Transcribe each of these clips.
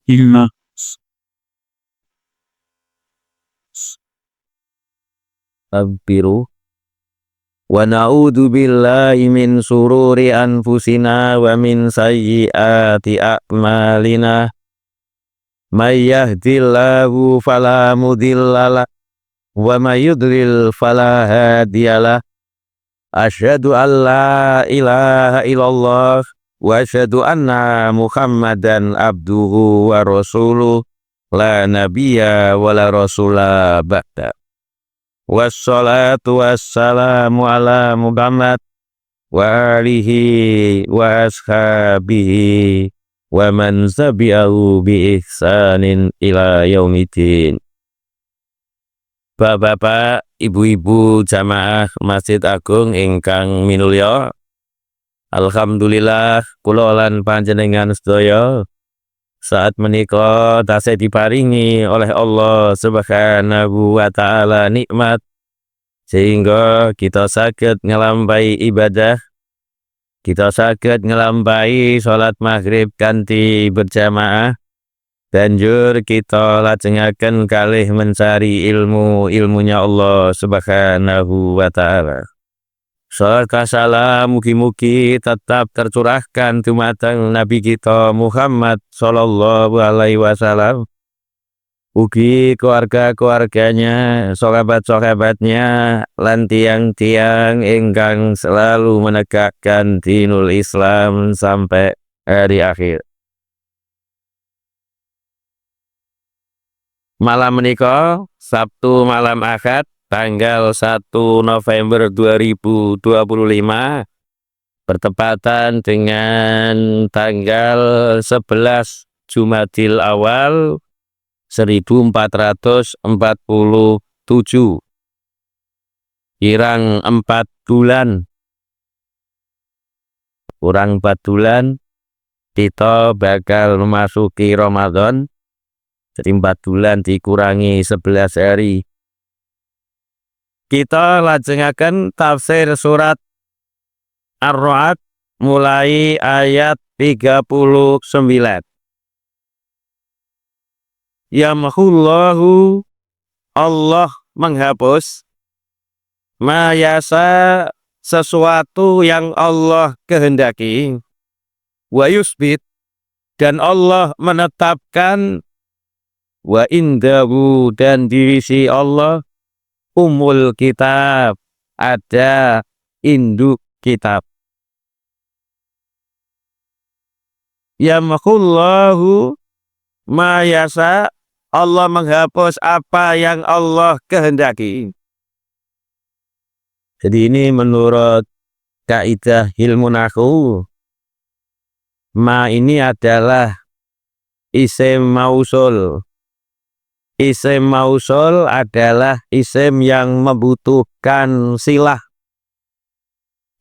Inna Abiru wa na'udzu billahi min sururi anfusina wa min sayyiati a'malina may yahdihillahu fala mudhillalah wa may yudlil fala hadiyalah asyhadu an la ilaha illallah wa asyhadu anna muhammadan abduhu wa rasuluh la nabiyya wa la rasula ba'da. Wassalatu wassalamu ala Muhammad wa alihi wa ashabihi wa man tabi'ahu bi ihsanin ila yaumiddin. Bapak-bapak, ibu-ibu jamaah Masjid Agung ingkang minulya, alhamdulillah kula lan panjenengan sedaya saat menika tasih diparingi oleh Allah Subhanahu wa taala nikmat sehingga kita saged ngelampahi ibadah, kita saged ngelampahi salat maghrib kanthi berjamaah, banjur kita lajengaken kalih mencari ilmunya Allah Subhanahu wa taala. Salawat salam mugi-mugi tetap tercurahkan dumateng Nabi kita Muhammad sallallahu alaihi wasallam, ugi keluarga-keluarganya, sahabat-sahabatnya, lan tiang-tiang ingkang selalu menegakkan dinul Islam sampai hari akhir. Malam menika Sabtu malam Ahad tanggal 1 November 2025 bertepatan dengan tanggal 11 Jumadil Awal 1447, kirang 4 bulan, kurang 4 bulan kita bakal memasuki Ramadan. Jadi 4 bulan dikurangi 11 hari. Kita lajengaken tafsir surat Ar-Ra'd mulai ayat 39. Yamhullahu, Allah menghapus, ma yasa, sesuatu yang Allah kehendaki, wa yusbit, dan Allah menetapkan, wa indahu, dan di sisi Allah umul kitab, ada induk kitab. Yamhullahu ma yasa, Allah menghapus apa yang Allah kehendaki. Jadi ini menurut kaidah ilmu nahwu, ma ini adalah isim mausul. Isim mausul adalah isim yang membutuhkan silah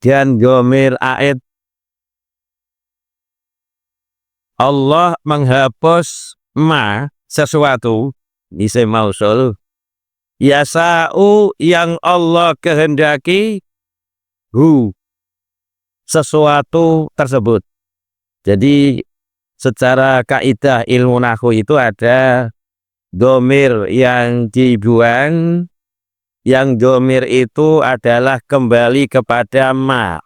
dan dhamir aid. Allah menghapus ma, sesuatu, isim mausul, yasa'u, yang Allah kehendaki, hu, sesuatu tersebut. Jadi secara kaidah ilmu nahwu itu ada dhamir yang dibuang, yang dhamir itu adalah kembali kepada ma.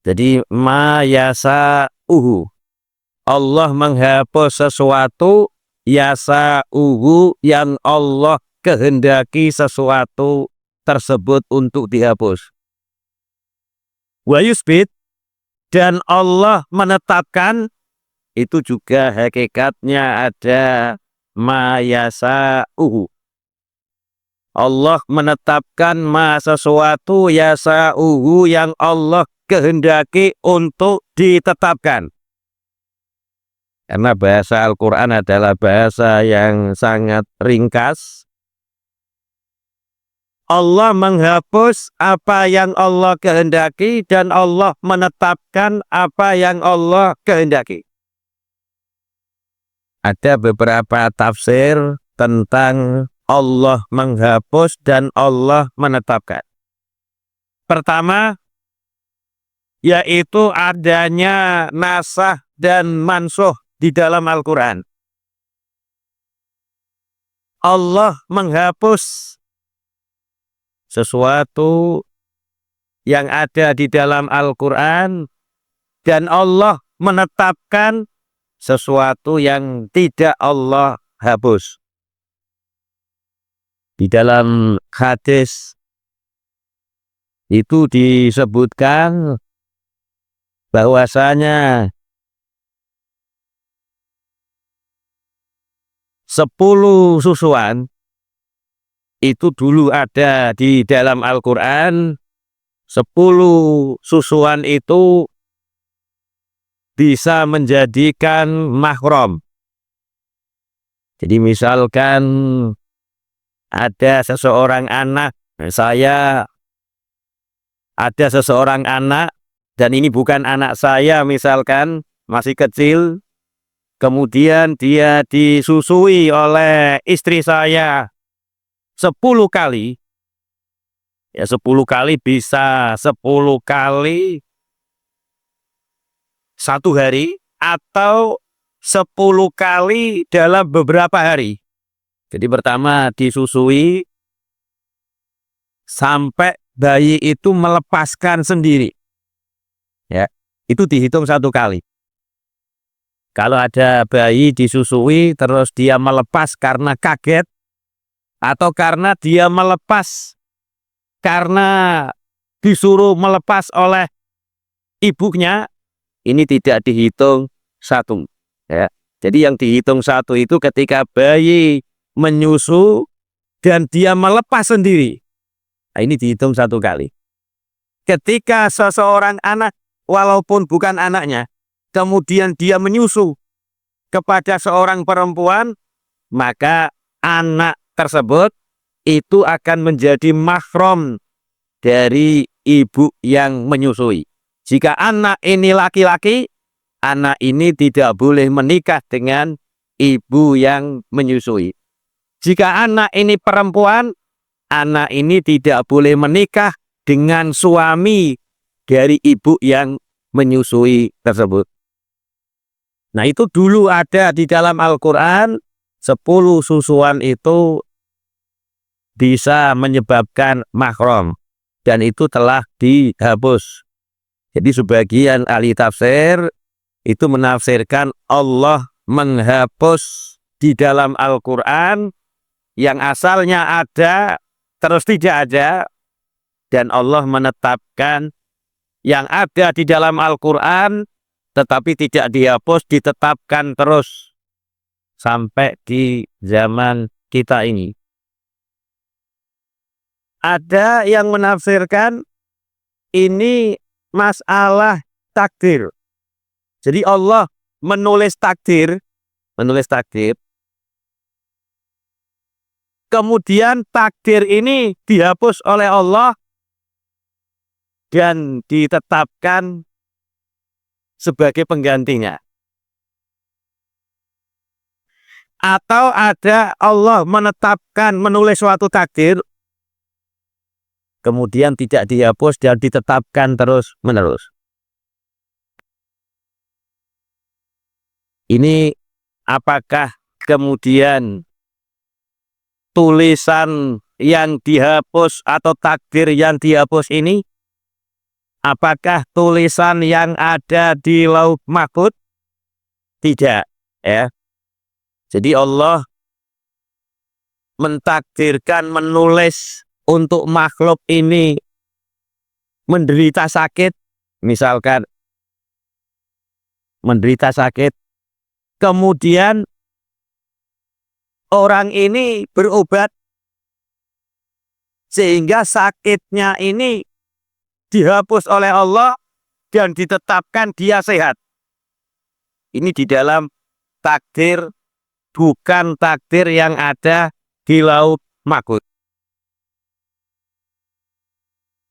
Jadi ma yasa'uhu, Allah menghapus sesuatu, yasa'uhu, yang Allah kehendaki sesuatu tersebut untuk dihapus. Wa yusbit, dan Allah menetapkan, itu juga hakikatnya ada ma yasa'uhu. Allah menetapkan ma, sesuatu, yasa'uhu, yang Allah kehendaki untuk ditetapkan. Karena bahasa Al-Quran adalah bahasa yang sangat ringkas. Allah menghapus apa yang Allah kehendaki dan Allah menetapkan apa yang Allah kehendaki. Ada beberapa tafsir tentang Allah menghapus dan Allah menetapkan. Pertama, yaitu adanya nasakh dan mansukh di dalam Al-Quran. Allah menghapus sesuatu yang ada di dalam Al-Quran dan Allah menetapkan sesuatu yang tidak Allah hapus. Di dalam hadis itu disebutkan bahwasanya 10 susuan itu dulu ada di dalam Al-Quran. 10 susuan itu bisa menjadikan mahram. Jadi misalkan ada seseorang anak, ada seseorang anak dan ini bukan anak saya, misalkan masih kecil, kemudian dia disusui oleh istri saya 10 kali, ya 10 kali bisa 10 kali satu hari atau 10 kali dalam beberapa hari. Jadi pertama disusui sampai bayi itu melepaskan sendiri, ya itu dihitung 1 kali. Kalau ada bayi disusui terus dia melepas karena kaget atau karena dia melepas karena disuruh melepas oleh ibunya, ini tidak dihitung 1, ya. Jadi yang dihitung 1 itu ketika bayi menyusu dan dia melepas sendiri. Nah, ini dihitung 1 kali. Ketika seseorang anak, walaupun bukan anaknya, kemudian dia menyusu kepada seorang perempuan, maka anak tersebut itu akan menjadi mahram dari ibu yang menyusui. Jika anak ini laki-laki, anak ini tidak boleh menikah dengan ibu yang menyusui. Jika anak ini perempuan, anak ini tidak boleh menikah dengan suami dari ibu yang menyusui tersebut. Nah, itu dulu ada di dalam Al-Quran, 10 susuan itu bisa menyebabkan mahram dan itu telah dihapus. Jadi sebagian ahli tafsir itu menafsirkan Allah menghapus di dalam Al-Quran yang asalnya ada terus tidak ada, dan Allah menetapkan yang ada di dalam Al-Quran tetapi tidak dihapus, ditetapkan terus sampai di zaman kita ini. Ada yang menafsirkan ini masalah takdir. Jadi Allah menulis takdir, kemudian takdir ini dihapus oleh Allah dan ditetapkan sebagai penggantinya. Atau ada Allah menetapkan, menulis suatu takdir, kemudian tidak dihapus dan ditetapkan terus menerus. Ini apakah kemudian tulisan yang dihapus atau takdir yang dihapus ini, apakah tulisan yang ada di Lauh Mahfuz? Tidak, ya. Jadi Allah mentakdirkan, menulis untuk makhluk ini menderita sakit, misalkan menderita sakit, kemudian orang ini berobat sehingga sakitnya ini dihapus oleh Allah dan ditetapkan dia sehat. Ini di dalam takdir, bukan takdir yang ada di Lauh Mahfuz.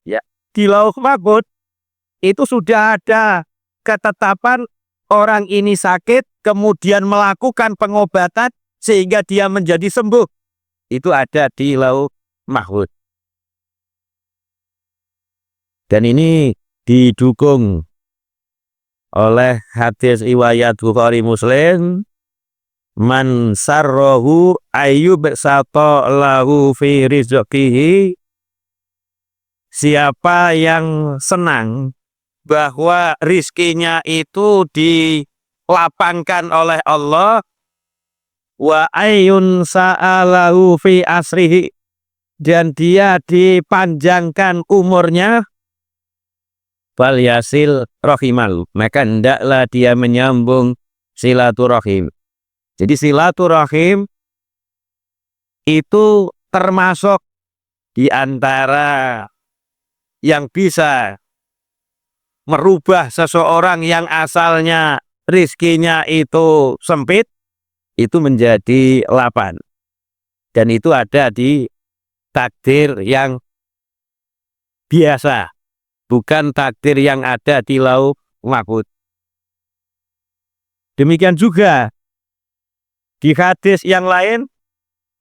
Ya, di Lauh Mahfuz itu sudah ada ketetapan orang ini sakit, kemudian melakukan pengobatan sehingga dia menjadi sembuh. Itu ada di Lauh Mahfuz. Dan ini didukung oleh hadis riwayat Bukhari Muslim Man sarrahu ayyub sato lahu fi rizqihi, siapa yang senang bahwa rizkinya itu dilapangkan oleh Allah, wa ayyun sa'alahu fi asrihi, dan dia dipanjangkan umurnya, fal yasil rahimal, maka hendaklah dia menyambung silaturahim. Jadi silaturahim itu termasuk di antara yang bisa merubah seseorang yang asalnya rizkinya itu sempit, itu menjadi lapang. Dan itu ada di takdir yang biasa, bukan takdir yang ada di lauh mahfuz. Demikian juga di hadis yang lain,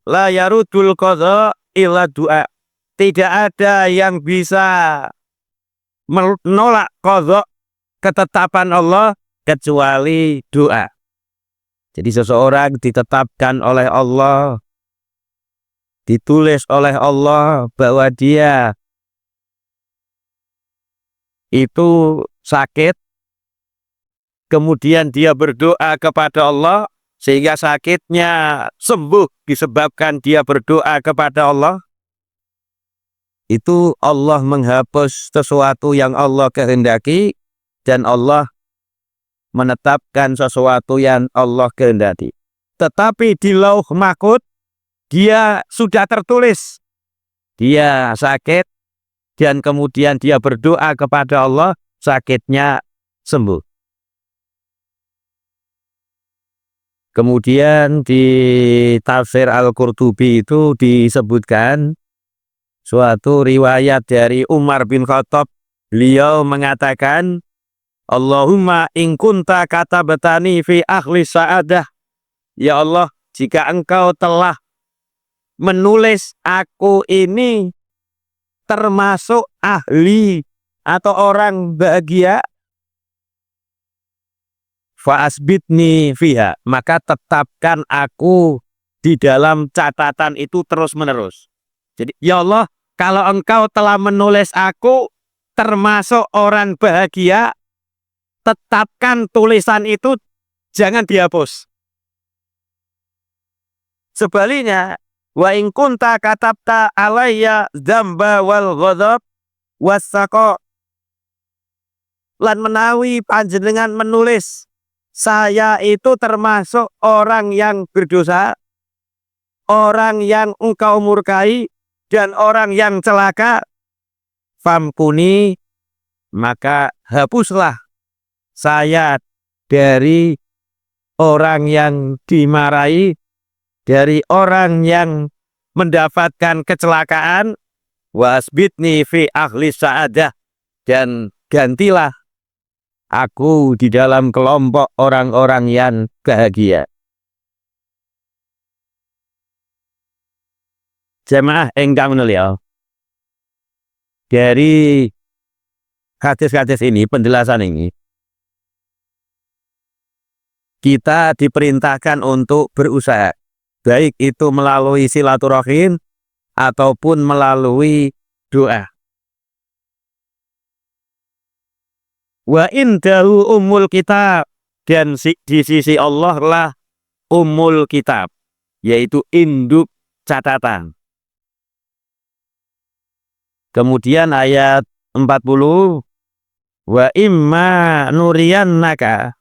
la yarudul qadha illa du'a. Tidak ada yang bisa menolak qadha, ketetapan Allah, kecuali doa. Jadi seseorang ditetapkan oleh Allah, ditulis oleh Allah bahwa dia itu sakit, kemudian dia berdoa kepada Allah, sehingga sakitnya sembuh disebabkan dia berdoa kepada Allah, itu Allah menghapus sesuatu yang Allah kehendaki, dan Allah menetapkan sesuatu yang Allah kehendaki. Tetapi di lauh mahfuz dia sudah tertulis, dia sakit, dan kemudian dia berdoa kepada Allah, sakitnya sembuh. Kemudian di tafsir Al-Qurtubi itu disebutkan suatu riwayat dari Umar bin Khattab. Beliau mengatakan, Allahumma in kunta katabatani fi ahli sa'adah. Ya Allah, jika engkau telah menulis aku ini termasuk ahli atau orang bahagia, fa'asbitni fiha, maka tetapkan aku di dalam catatan itu terus-menerus. Jadi, ya Allah, kalau engkau telah menulis aku termasuk orang bahagia, tetapkan tulisan itu, jangan dihapus. Sebaliknya, wa in kunta katabta alayya dzamba wal ghadab wassaqa, lan menawi panjenengan menulis saya itu termasuk orang yang berdosa, orang yang engkau murkai, dan orang yang celaka, famkuni, maka hapuslah saya dari orang yang dimarahi, dari orang yang mendapatkan kecelakaan, wasbitni fi ahli sa'adah, dan gantilah aku di dalam kelompok orang-orang yang bahagia. Jemaah engkang mulia, dari hadis-hadis ini, penjelasan ini, kita diperintahkan untuk berusaha, baik itu melalui silaturahim ataupun melalui doa. Wa indahu ummul kitab, dan di sisi Allah lah ummul kitab, yaitu induk catatan. Kemudian ayat 40, wa imma nuriyannaka,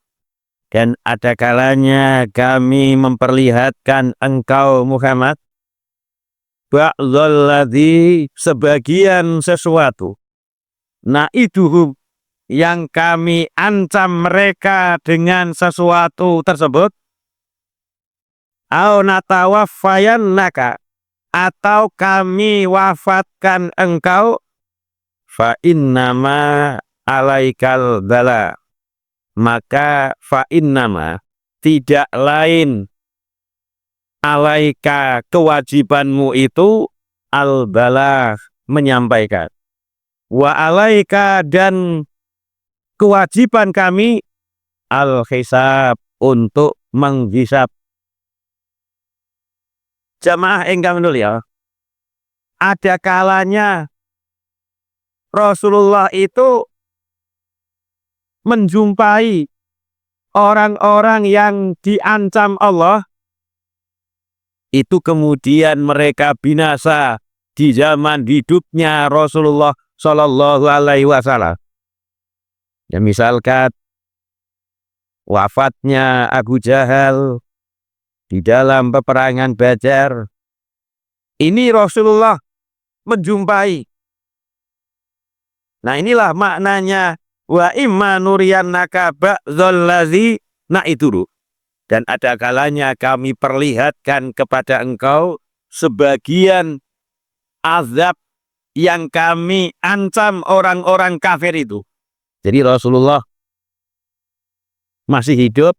dan ada kalanya kami memperlihatkan engkau Muhammad, ba'dhalladzi, sebagian sesuatu, na'iduhum, yang kami ancam mereka dengan sesuatu tersebut, au natawaffayannaka, atau kami wafatkan engkau, fa innama alaikal bala, maka fa innama, tidak lain, alaika, kewajibanmu itu, al bala, menyampaikan, wa alaika, dan kewajiban kami, al-hisab, untuk menghisab. Jamaah ingkang mulya, ada kalanya Rasulullah itu menjumpai orang-orang yang diancam Allah, itu kemudian mereka binasa di zaman hidupnya Rasulullah Shallallahu Alaihi Wasallam. Ya, misalkan wafatnya Abu Jahal di dalam peperangan Badar, ini Rasulullah menjumpai. Nah, inilah maknanya wa imma nuriyannaka ba'dzallazi na'iduru. Dan ada kalanya kami perlihatkan kepada engkau sebagian azab yang kami ancam orang-orang kafir itu. Jadi Rasulullah masih hidup,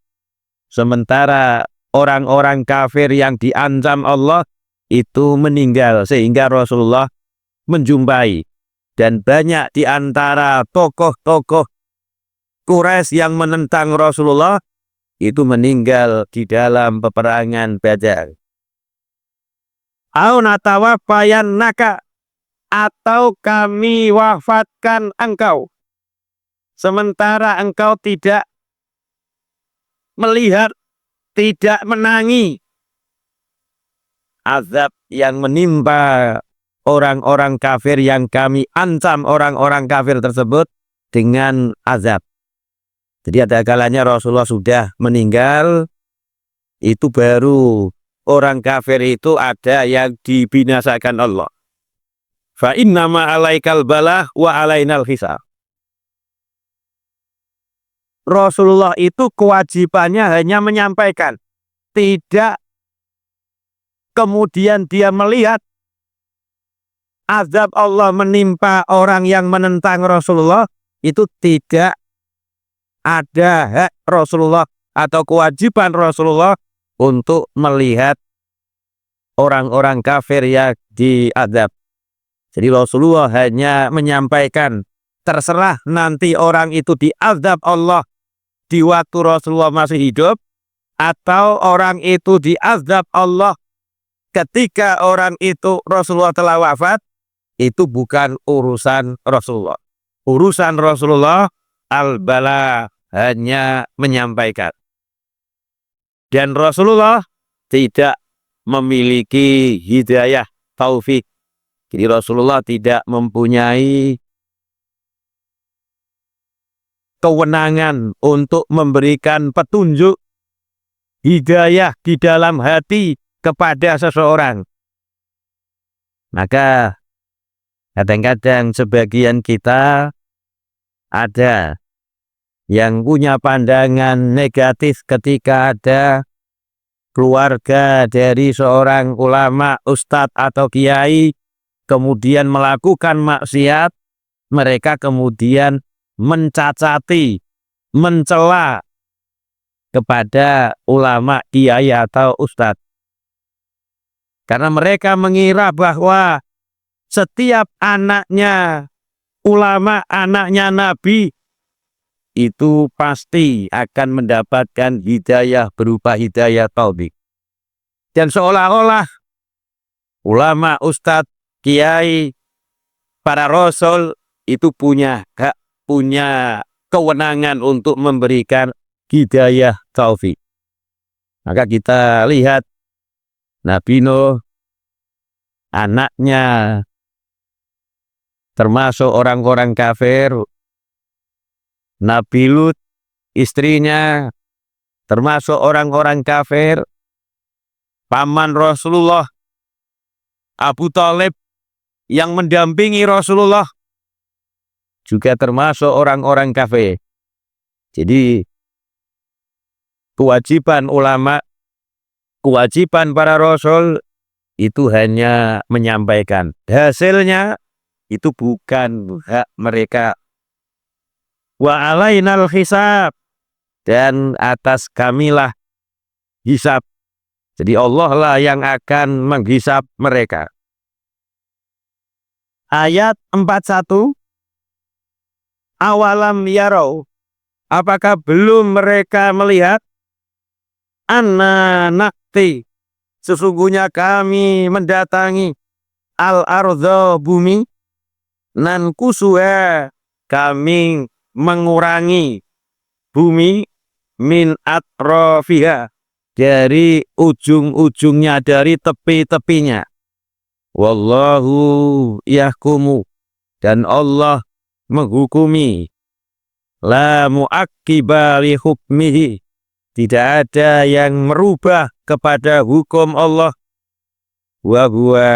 sementara orang-orang kafir yang diancam Allah itu meninggal, sehingga Rasulullah menjumpai. Dan banyak di antara tokoh-tokoh Quraisy yang menentang Rasulullah itu meninggal di dalam peperangan Badar. Au natawaffayannaka, atau kami wafatkan engkau sementara engkau tidak melihat, tidak menangi azab yang menimpa orang-orang kafir yang kami ancam orang-orang kafir tersebut dengan azab. Jadi ada kalanya Rasulullah sudah meninggal, itu baru orang kafir itu ada yang dibinasakan Allah. Fa innama alaikal balah wa alainal hisab. Rasulullah itu kewajibannya hanya menyampaikan, tidak kemudian dia melihat azab Allah menimpa orang yang menentang Rasulullah. Itu tidak ada hak Rasulullah atau kewajiban Rasulullah untuk melihat orang-orang kafir yang diazab. Jadi Rasulullah hanya menyampaikan, terserah nanti orang itu diazab Allah di waktu Rasulullah masih hidup, atau orang itu diazab Allah ketika orang itu Rasulullah telah wafat. Itu bukan urusan Rasulullah. Urusan Rasulullah al-bala, hanya menyampaikan. Dan Rasulullah tidak memiliki hidayah taufik. Jadi Rasulullah tidak mempunyai kewenangan untuk memberikan petunjuk hidayah di dalam hati kepada seseorang. Maka kadang-kadang sebagian kita ada yang punya pandangan negatif ketika ada keluarga dari seorang ulama, ustadz atau kiai kemudian melakukan maksiat, mereka kemudian mencacati, mencela kepada ulama, kiai atau ustadz. Karena mereka mengira bahwa setiap anaknya ulama, anaknya nabi, itu pasti akan mendapatkan hidayah berupa hidayah taufik. Dan seolah-olah ulama, ustadz, kiai, para rasul itu punya hak, punya kewenangan untuk memberikan hidayah taufik. Maka kita lihat Nabi Nuh, anaknya termasuk orang-orang kafir. Nabi Lut, istrinya termasuk orang-orang kafir. Paman Rasulullah, Abu Thalib, yang mendampingi Rasulullah, juga termasuk orang-orang kafir. Jadi kewajiban ulama, kewajiban para rasul itu hanya menyampaikan. Hasilnya itu bukan hak mereka. Wa alainal hisab, dan atas kamilah hisab. Jadi Allah lah yang akan menghisab mereka. Ayat 41, awalam yarau, apakah belum mereka melihat, anna nakti, sesungguhnya kami mendatangi al-ardha bumi, nan kusuha kami mengurangi bumi, min atrofiha dari ujung-ujungnya, dari tepi-tepinya. Wallahu yahkumu, dan Allah menghukumi. La mu'aqqiba li hukmihi, tidak ada yang merubah kepada hukum Allah. Wa huwa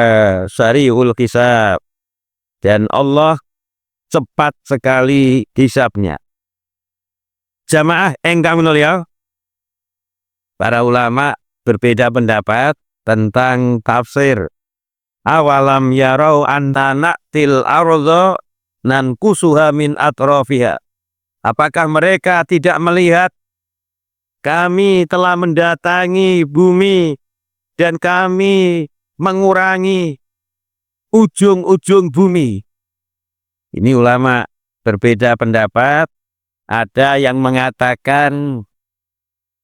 sari'ul hisab, dan Allah cepat sekali hisabnya. Jamaah engkang mulia, para ulama berbeda pendapat tentang tafsir awalam yarau anna na'til ardha nankusuha min atrofiha. Apakah mereka tidak melihat kami telah mendatangi bumi dan kami mengurangi ujung-ujung bumi? Ini ulama berbeda pendapat. Ada yang mengatakan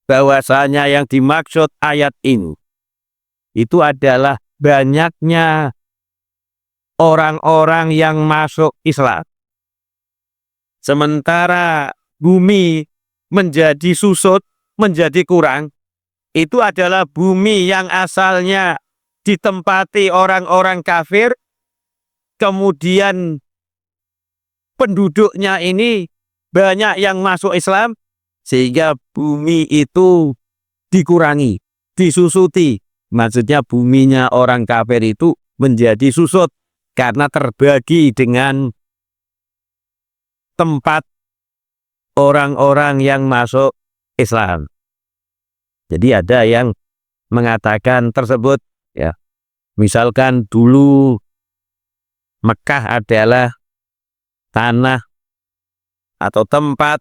bahwasanya yang dimaksud ayat ini itu adalah banyaknya orang-orang yang masuk Islam, sementara bumi menjadi susut, menjadi kurang. Itu adalah bumi yang asalnya ditempati orang-orang kafir, kemudian penduduknya ini banyak yang masuk Islam, sehingga bumi itu dikurangi, disusuti. Maksudnya buminya orang kafir itu menjadi susut karena terbagi dengan tempat orang-orang yang masuk Islam. Jadi ada yang mengatakan tersebut, ya. Misalkan dulu Mekah adalah tanah atau tempat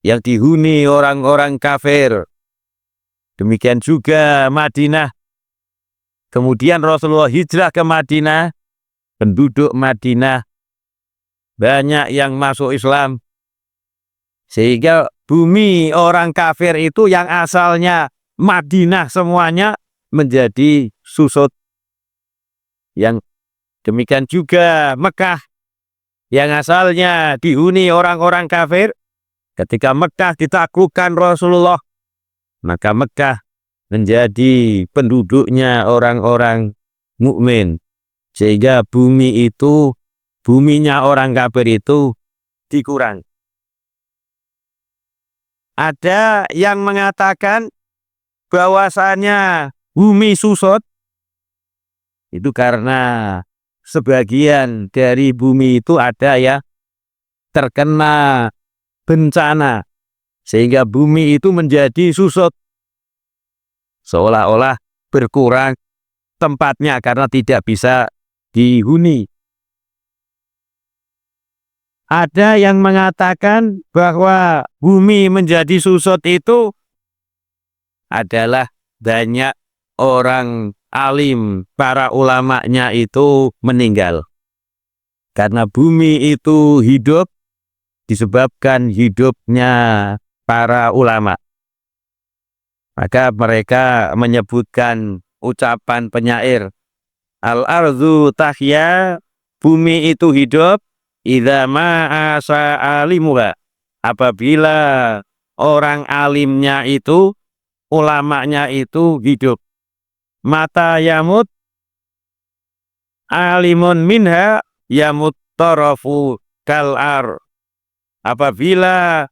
yang dihuni orang-orang kafir. Demikian juga Madinah. Kemudian Rasulullah hijrah ke Madinah, penduduk Madinah banyak yang masuk Islam, sehingga bumi orang kafir itu yang asalnya Madinah semuanya menjadi susut. Yang demikian juga Mekah yang asalnya dihuni orang-orang kafir, ketika Mekah ditaklukkan Rasulullah, maka Mekah menjadi penduduknya orang-orang mukmin, sehingga bumi itu, buminya orang kafir itu dikurang. Ada yang mengatakan bahwasanya bumi susut itu karena sebagian dari bumi itu ada ya terkena bencana, sehingga bumi itu menjadi susut, seolah-olah berkurang tempatnya karena tidak bisa dihuni. Ada yang mengatakan bahwa bumi menjadi susut itu adalah banyak orang alim, para ulamanya itu meninggal. Karena bumi itu hidup disebabkan hidupnya para ulama. Maka mereka menyebutkan ucapan penyair, al-ardu tahya, bumi itu hidup, idza ma'asa alimuha, apabila orang alimnya itu, ulamanya itu hidup. Mata yamut alimun minha yamut tarafu kal'ar, apabila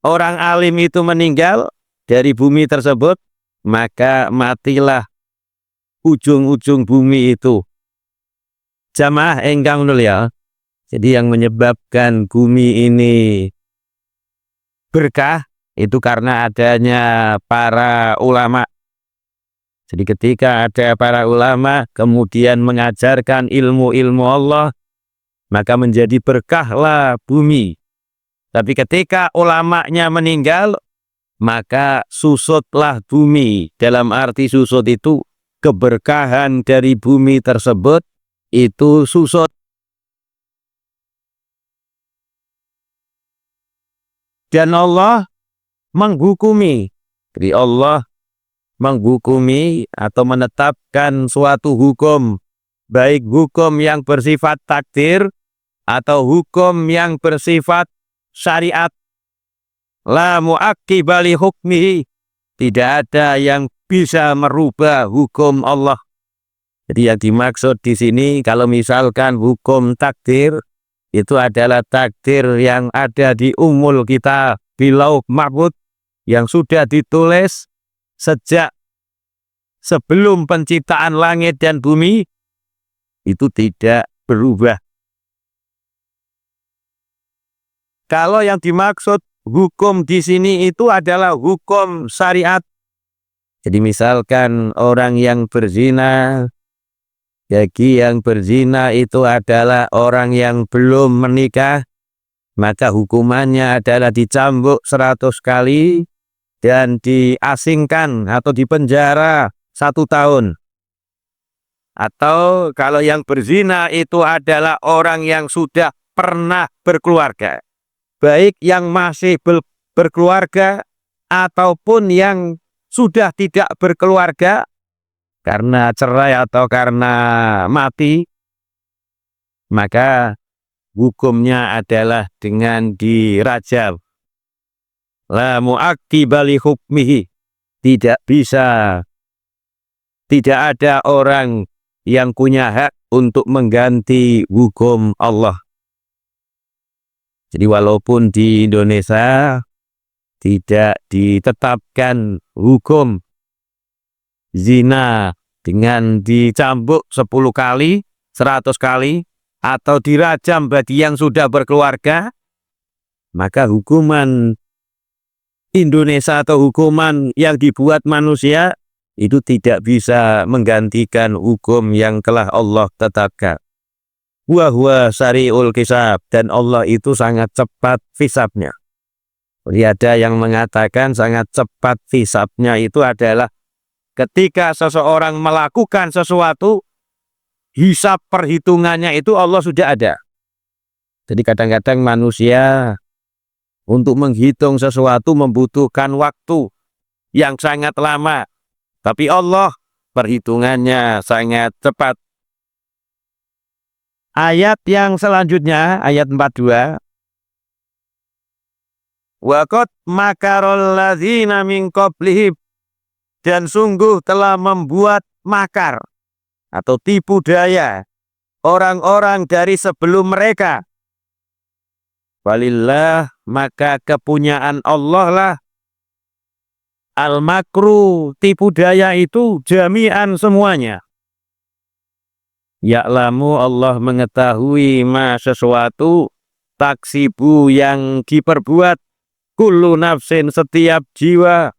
orang alim itu meninggal dari bumi tersebut, maka matilah ujung-ujung bumi itu. Jamaah engkang mulia, jadi yang menyebabkan bumi ini berkah itu karena adanya para ulama. Jadi ketika ada para ulama kemudian mengajarkan ilmu-ilmu Allah, maka menjadi berkahlah bumi. Tapi ketika ulamanya meninggal, maka susutlah bumi. Dalam arti susut itu keberkahan dari bumi tersebut itu susut. Dan Allah menghukumi. Jadi Allah menghukumi atau menetapkan suatu hukum, baik hukum yang bersifat takdir atau hukum yang bersifat syariat. La mu'aqqiba li hukmihi, tidak ada yang bisa merubah hukum Allah. Jadi yang dimaksud di sini kalau misalkan hukum takdir itu adalah takdir yang ada di umul kita Lauh Mahfuz yang sudah ditulis sejak sebelum penciptaan langit dan bumi, itu tidak berubah. Kalau yang dimaksud hukum di sini itu adalah hukum syariat. Jadi misalkan orang yang berzina, bagi yang berzina itu adalah orang yang belum menikah, maka hukumannya adalah dicambuk 100 kali dan diasingkan atau dipenjara 1 tahun. Atau kalau yang berzina itu adalah orang yang sudah pernah berkeluarga, baik yang masih berkeluarga ataupun yang sudah tidak berkeluarga karena cerai atau karena mati, maka hukumnya adalah dengan dirajam. La mu'aqqiba li hukmihi, tidak bisa, tidak ada orang yang punya hak untuk mengganti hukum Allah. Jadi walaupun di Indonesia tidak ditetapkan hukum zina dengan dicambuk 10 kali, 100 kali, atau dirajam bagi yang sudah berkeluarga, maka hukuman Indonesia atau hukuman yang dibuat manusia itu tidak bisa menggantikan hukum yang telah Allah tetapkan. Wa huwa sari'ul hisab, dan Allah itu sangat cepat hisabnya. Jadi ada yang mengatakan sangat cepat hisabnya itu adalah ketika seseorang melakukan sesuatu, hisab perhitungannya itu Allah sudah ada. Jadi kadang-kadang manusia untuk menghitung sesuatu membutuhkan waktu yang sangat lama, tapi Allah perhitungannya sangat cepat. Ayat yang selanjutnya, ayat 42. Wa qad makarul ladzina min qablihim, dan sungguh telah membuat makar atau tipu daya orang-orang dari sebelum mereka. Walillah, maka kepunyaan Allah lah. Al-makru, tipu daya itu jami'an semuanya. Ya'lamu, Allah mengetahui ma sesuatu, taksibu yang diperbuat, kullu nafsin setiap jiwa,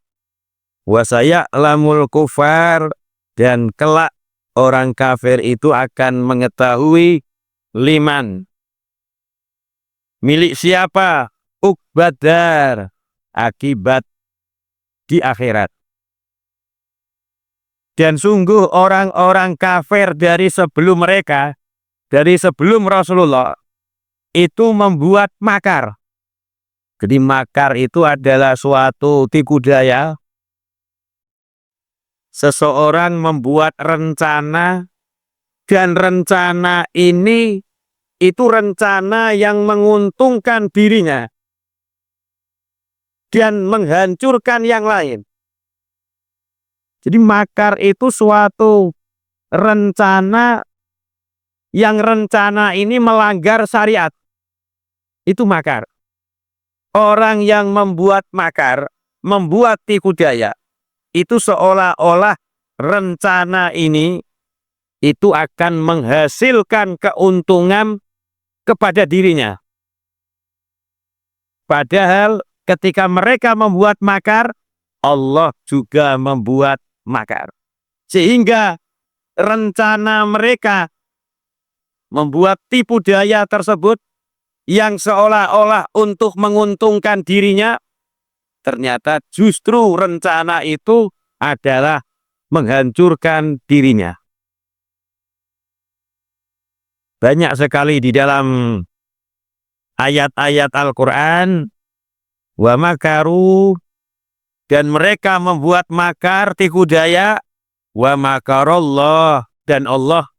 wa saya'lamul kufar, dan kelak orang kafir itu akan mengetahui liman, milik siapa, ukbadar, akibat di akhirat. Dan sungguh orang-orang kafir dari sebelum mereka, dari sebelum Rasulullah, itu membuat makar. Jadi makar itu adalah suatu tipu daya. Seseorang membuat rencana, dan rencana ini itu rencana yang menguntungkan dirinya dan menghancurkan yang lain. Jadi makar itu suatu rencana yang rencana ini melanggar syariat. Itu makar. Orang yang membuat makar, membuat tipu daya, itu seolah-olah rencana ini itu akan menghasilkan keuntungan kepada dirinya. Padahal ketika mereka membuat makar, Allah juga membuat makar. Sehingga rencana mereka membuat tipu daya tersebut yang seolah-olah untuk menguntungkan dirinya, ternyata justru rencana itu adalah menghancurkan dirinya. Banyak sekali di dalam ayat-ayat Al-Quran, wa makaru, dan mereka membuat makar, tipu daya. Wa makarallah, dan Allah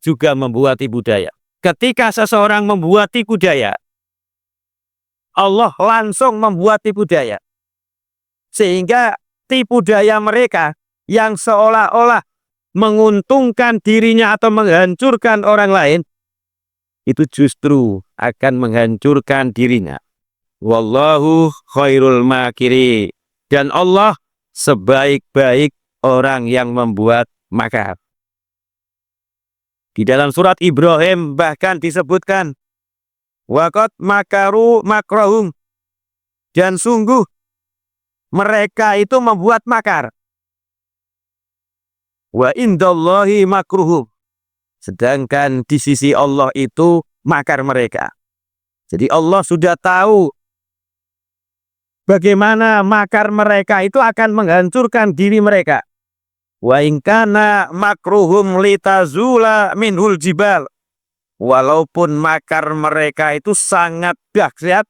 juga membuat tipu daya. Ketika seseorang membuat tipu daya, Allah langsung membuat tipu daya. Sehingga tipu daya mereka yang seolah-olah menguntungkan dirinya atau menghancurkan orang lain, itu justru akan menghancurkan dirinya. Wallahu khairul makiri. Dan Allah sebaik-baik orang yang membuat makar. Di dalam surat Ibrahim bahkan disebutkan, waqad makaru makrahum, dan sungguh mereka itu membuat makar. Wa indallahi makruhum, sedangkan di sisi Allah itu makar mereka. Jadi Allah sudah tahu bagaimana makar mereka itu akan menghancurkan diri mereka. Wa in kana makruhum litazula minhul jibal, walaupun makar mereka itu sangat dahsyat,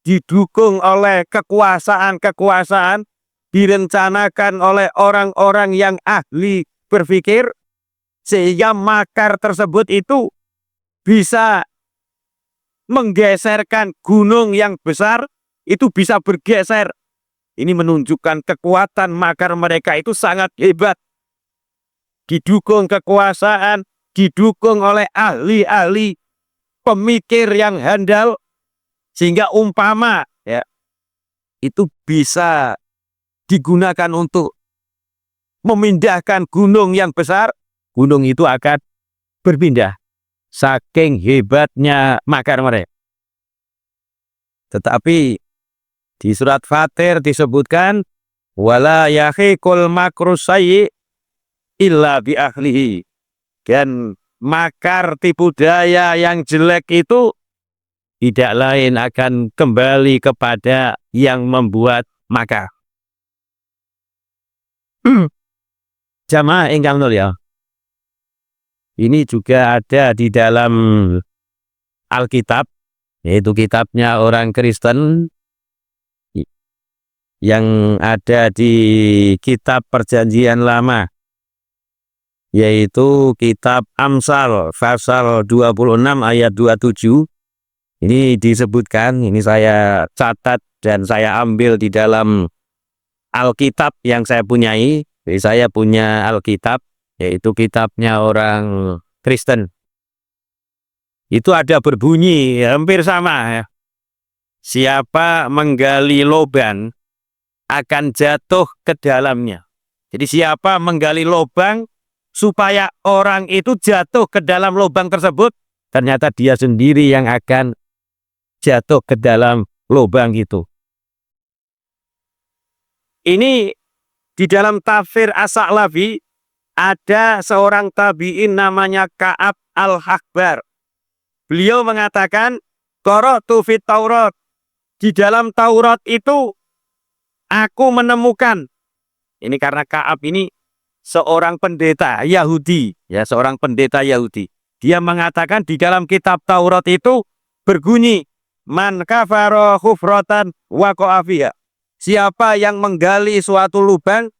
didukung oleh kekuasaan-kekuasaan, direncanakan oleh orang-orang yang ahli berpikir, sehingga makar tersebut itu bisa menggeserkan gunung yang besar, itu bisa bergeser. Ini menunjukkan kekuatan makar mereka itu sangat hebat. Didukung kekuasaan, didukung oleh ahli-ahli pemikir yang handal, sehingga umpama ya itu bisa digunakan untuk memindahkan gunung yang besar, gunung itu akan berpindah. Saking hebatnya makar mereka. Tetapi di surat Fatir disebutkan, wala yahiqul makru sayyi illa bi ahlihi. Dan makar tipu daya yang jelek itu tidak lain akan kembali kepada yang membuat makar. Jamaah ingkang mulya, ini juga ada di dalam Alkitab, yaitu kitabnya orang Kristen yang ada di kitab Perjanjian Lama, yaitu kitab Amsal pasal 26 ayat 27. Ini disebutkan, ini saya catat dan saya ambil di dalam Alkitab yang saya punyai. Jadi saya punya Alkitab, yaitu kitabnya orang Kristen. Itu ada berbunyi hampir sama ya. Siapa menggali lubang akan jatuh ke dalamnya. Jadi siapa menggali lubang supaya orang itu jatuh ke dalam lubang tersebut, ternyata dia sendiri yang akan jatuh ke dalam lubang itu. Ini di dalam tafsir As-Sa'labi ada seorang tabi'in namanya Ka'ab al-Ahbar. Beliau mengatakan, qara'tu fit Taurat. Di dalam Taurat itu aku menemukan, ini karena Ka'ab ini seorang pendeta Yahudi, ya, seorang pendeta Yahudi. Dia mengatakan di dalam kitab Taurat itu berbunyi, man kafara khufratan waqa'a fiha. Siapa yang menggali suatu lubang,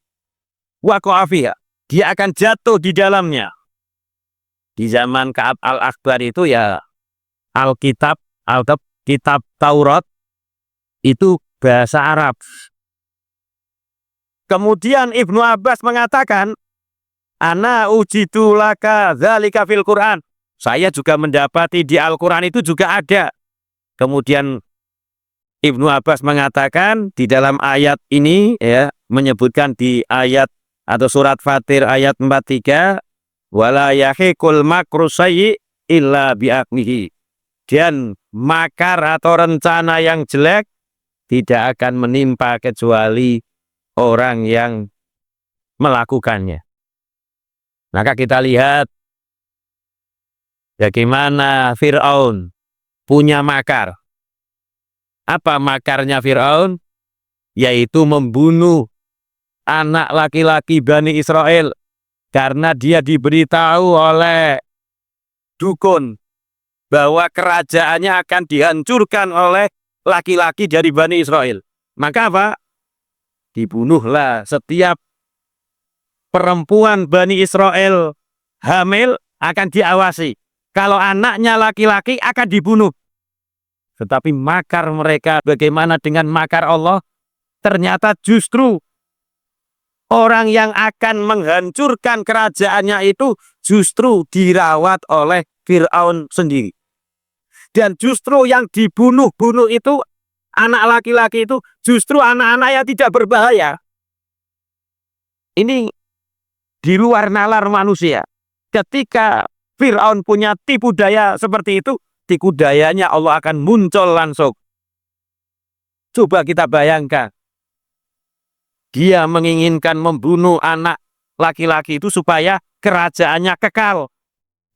waqa'a fiha, dia akan jatuh di dalamnya. Di zaman Ka'ab al-Ahbar itu ya Alkitab, kitab Taurat itu bahasa Arab. Kemudian Ibnu Abbas mengatakan, ana ujitu laka dzalika fil Quran. Saya juga mendapati di Al-Quran itu juga ada. Kemudian Ibnu Abbas mengatakan di dalam ayat ini, ya, menyebutkan di ayat atau surat Fatir ayat 43, wala yahiqul makru sayyi illa bi'aqlihi. Dan makar atau rencana yang jelek tidak akan menimpa kecuali orang yang melakukannya. Maka kita lihat bagaimana Fir'aun punya makar. Apa makarnya Fir'aun? Yaitu membunuh anak laki-laki Bani Israel karena dia diberitahu oleh dukun bahwa kerajaannya akan dihancurkan oleh laki-laki dari Bani Israel. Maka apa? dibunuhlah setiap perempuan Bani Israel hamil akan diawasi. Kalau anaknya laki-laki akan dibunuh. Tetapi makar mereka bagaimana dengan makar Allah? Ternyata justru orang yang akan menghancurkan kerajaannya itu justru dirawat oleh Fir'aun sendiri. Dan justru yang dibunuh-bunuh itu, anak laki-laki itu justru anak-anak yang tidak berbahaya. Ini di luar nalar manusia. Ketika Fir'aun punya tipu daya seperti itu, tipu dayanya Allah akan muncul langsung. Coba kita bayangkan. Dia menginginkan membunuh anak laki-laki itu supaya kerajaannya kekal.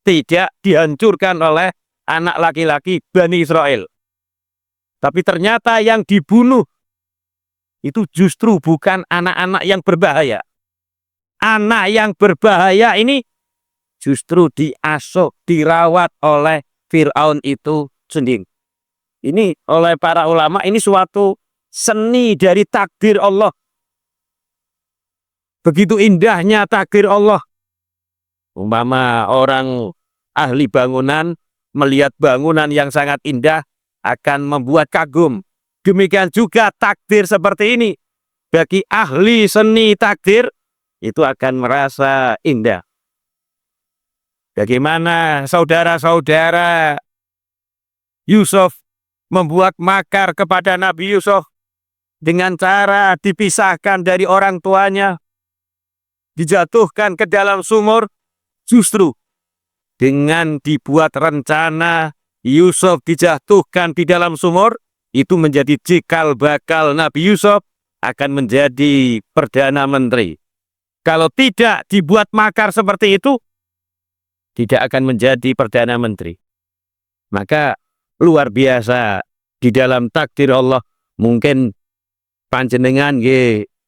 Tidak dihancurkan oleh anak laki-laki Bani Israel. Tapi ternyata yang dibunuh itu justru bukan anak-anak yang berbahaya. Anak yang berbahaya ini justru diasuh, dirawat oleh Fir'aun itu sendiri. Ini oleh para ulama, ini suatu seni dari takdir Allah. Begitu indahnya takdir Allah. Umpama orang ahli bangunan melihat bangunan yang sangat indah akan membuat kagum. Demikian juga takdir seperti ini. Bagi ahli seni takdir itu akan merasa indah. Bagaimana saudara-saudara Yusuf membuat makar kepada Nabi Yusuf dengan cara dipisahkan dari orang tuanya, dijatuhkan ke dalam sumur. Justru dengan dibuat rencana Yusuf dijatuhkan di dalam sumur, itu menjadi cikal bakal Nabi Yusuf akan menjadi Perdana Menteri. Kalau tidak dibuat makar seperti itu, tidak akan menjadi Perdana Menteri. Maka luar biasa di dalam takdir Allah. Mungkin panjenengan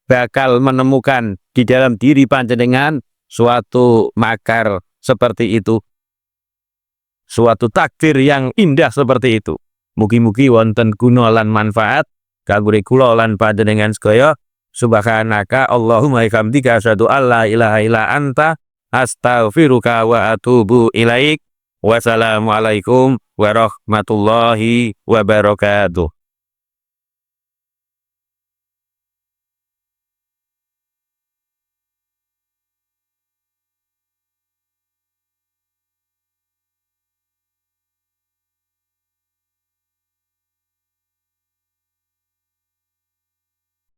bakal menemukan di dalam diri panjenengan suatu makar seperti itu, suatu takdir yang indah seperti itu. Mugi-mugi wonten guna lan manfaat kanggo kula lan panjenengan sedaya. Subhanaka Allahumma hamdika asyhadu alla ilaha illa anta astaghfiruka wa atubu ilaik. Wassalamualaikum warahmatullahi wabarakatuh.